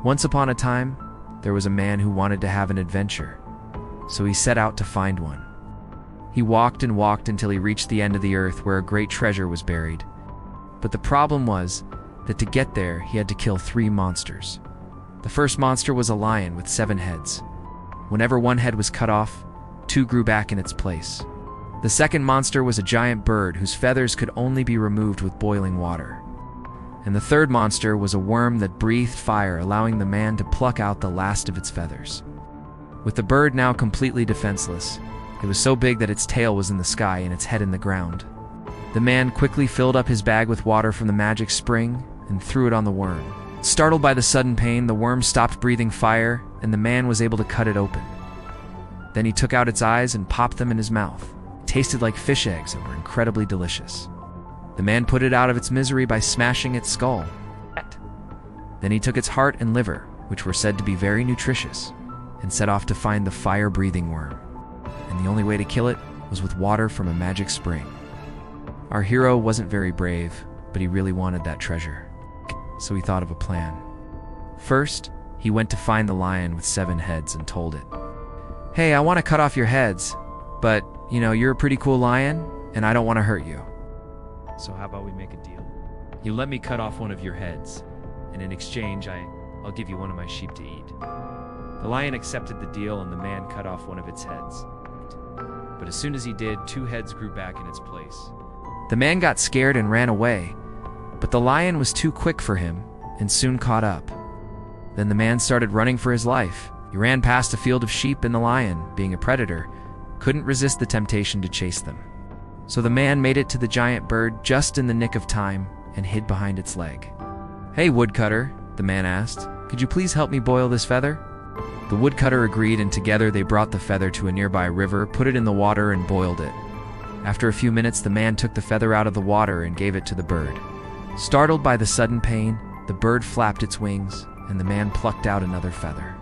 Once upon a time, there was a man who wanted to have an adventure, so he set out to find one. He walked and walked until he reached the end of the earth where a great treasure was buried. But the problem was that to get there, he had to kill 3 monsters. The first monster was a lion with 7 heads. Whenever one head was cut off, 2 grew back in its place. The second monster was a giant bird whose feathers could only be removed with boiling water. And the third monster was a worm that breathed fire, allowing the man to pluck out the last of its feathers. With the bird now completely defenseless, it was so big that its tail was in the sky and its head in the ground. The man quickly filled up his bag with water from the magic spring and threw it on the worm. Startled by the sudden pain, the worm stopped breathing fire, and the man was able to cut it open. Then he took out its eyes and popped them in his mouth. It tasted like fish eggs and were incredibly delicious. The man put it out of its misery by smashing its skull. Then he took its heart and liver, which were said to be very nutritious, and set off to find the fire-breathing worm. And the only way to kill it was with water from a magic spring. Our hero wasn't very brave, but he really wanted that treasure. So he thought of a plan. First, he went to find the lion with 7 heads and told it, "Hey, I want to cut off your heads, but, you're a pretty cool lion, and I don't want to hurt you. So how about we make a deal? You let me cut off one of your heads, and in exchange, I'll give you one of my sheep to eat." The lion accepted the deal, and the man cut off one of its heads. But as soon as he did, 2 heads grew back in its place. The man got scared and ran away, but the lion was too quick for him and soon caught up. Then the man started running for his life. He ran past a field of sheep, and the lion, being a predator, couldn't resist the temptation to chase them. So the man made it to the giant bird just in the nick of time and hid behind its leg. "Hey, woodcutter," the man asked, "could you please help me boil this feather?" The woodcutter agreed, and together they brought the feather to a nearby river, put it in the water, and boiled it. After a few minutes, the man took the feather out of the water and gave it to the bird. Startled by the sudden pain, the bird flapped its wings, and the man plucked out another feather.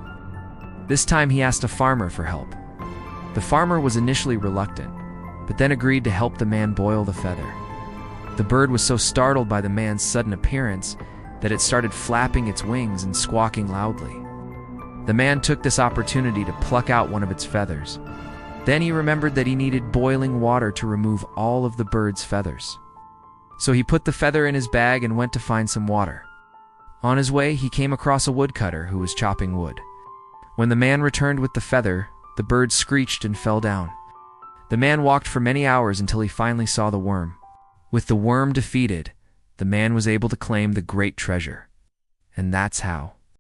This time he asked a farmer for help. The farmer was initially reluctant, but then agreed to help the man boil the feather. The bird was so startled by the man's sudden appearance that it started flapping its wings and squawking loudly. The man took this opportunity to pluck out one of its feathers. Then he remembered that he needed boiling water to remove all of the bird's feathers. So he put the feather in his bag and went to find some water. On his way, he came across a woodcutter who was chopping wood. When the man returned with the feather, the bird screeched and fell down. The man walked for many hours until he finally saw the worm. With the worm defeated, the man was able to claim the great treasure. And that's how